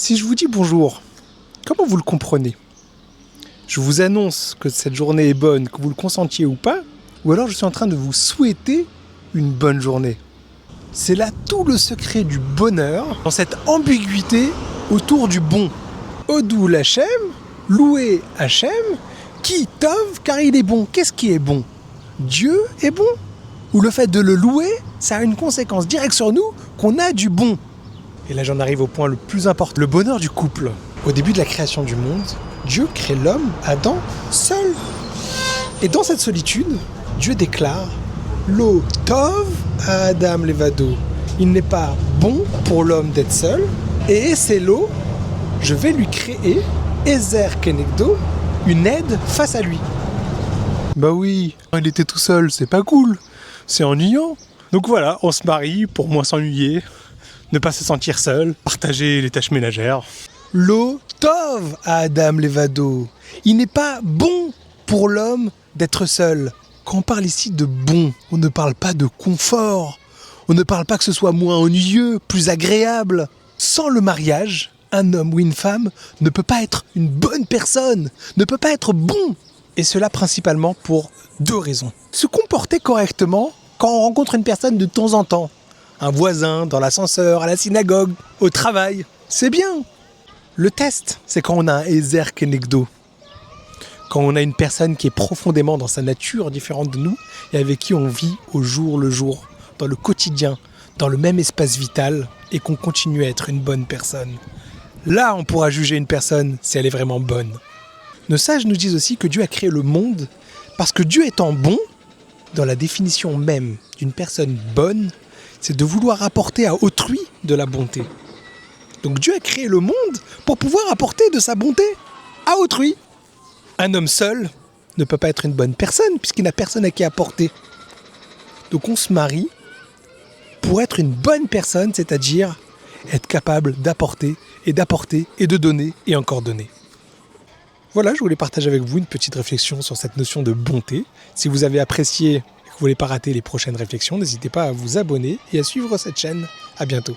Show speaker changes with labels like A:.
A: Si je vous dis bonjour, comment vous le comprenez? Je vous annonce que cette journée est bonne, que vous le consentiez ou pas, ou alors je suis en train de vous souhaiter une bonne journée. C'est là tout le secret du bonheur, dans cette ambiguïté autour du bon. Odou l'Hachem, loué Hachem, qui tov car il est bon. Qu'est-ce qui est bon? Dieu est bon? Ou le fait de le louer, ça a une conséquence directe sur nous qu'on a du bon? Et là j'en arrive au point le plus important, le bonheur du couple. Au début de la création du monde, Dieu crée l'homme, Adam, seul. Et dans cette solitude, Dieu déclare « Lo tov à Adam levado ». Il n'est pas bon pour l'homme d'être seul. Et c'est l'eau, je vais lui créer, Ezer Kenegdo, une aide face à lui. Bah oui, il était tout seul, c'est pas cool, c'est ennuyant. Donc voilà, on se marie pour moins s'ennuyer, ne pas se sentir seul, partager les tâches ménagères. Lo tov à Adam levado. Il n'est pas bon pour l'homme d'être seul. Quand on parle ici de bon, on ne parle pas de confort. On ne parle pas que ce soit moins ennuyeux, plus agréable. Sans le mariage, un homme ou une femme ne peut pas être une bonne personne, ne peut pas être bon. Et cela principalement pour deux raisons. Se comporter correctement quand on rencontre une personne de temps en temps. Un voisin, dans l'ascenseur, à la synagogue, au travail. C'est bien. Le test, c'est quand on a un Ezer Kenegdo. Quand on a une personne qui est profondément dans sa nature différente de nous et avec qui on vit au jour le jour, dans le quotidien, dans le même espace vital et qu'on continue à être une bonne personne. Là, on pourra juger une personne si elle est vraiment bonne. Nos sages nous disent aussi que Dieu a créé le monde parce que Dieu étant bon, dans la définition même d'une personne bonne, c'est de vouloir apporter à autrui de la bonté. Donc Dieu a créé le monde pour pouvoir apporter de sa bonté à autrui. Un homme seul ne peut pas être une bonne personne puisqu'il n'a personne à qui apporter. Donc on se marie pour être une bonne personne, c'est-à-dire être capable d'apporter et de donner et encore donner. Voilà, je voulais partager avec vous une petite réflexion sur cette notion de bonté. Si vous avez apprécié et que vous ne voulez pas rater les prochaines réflexions, n'hésitez pas à vous abonner et à suivre cette chaîne. À bientôt.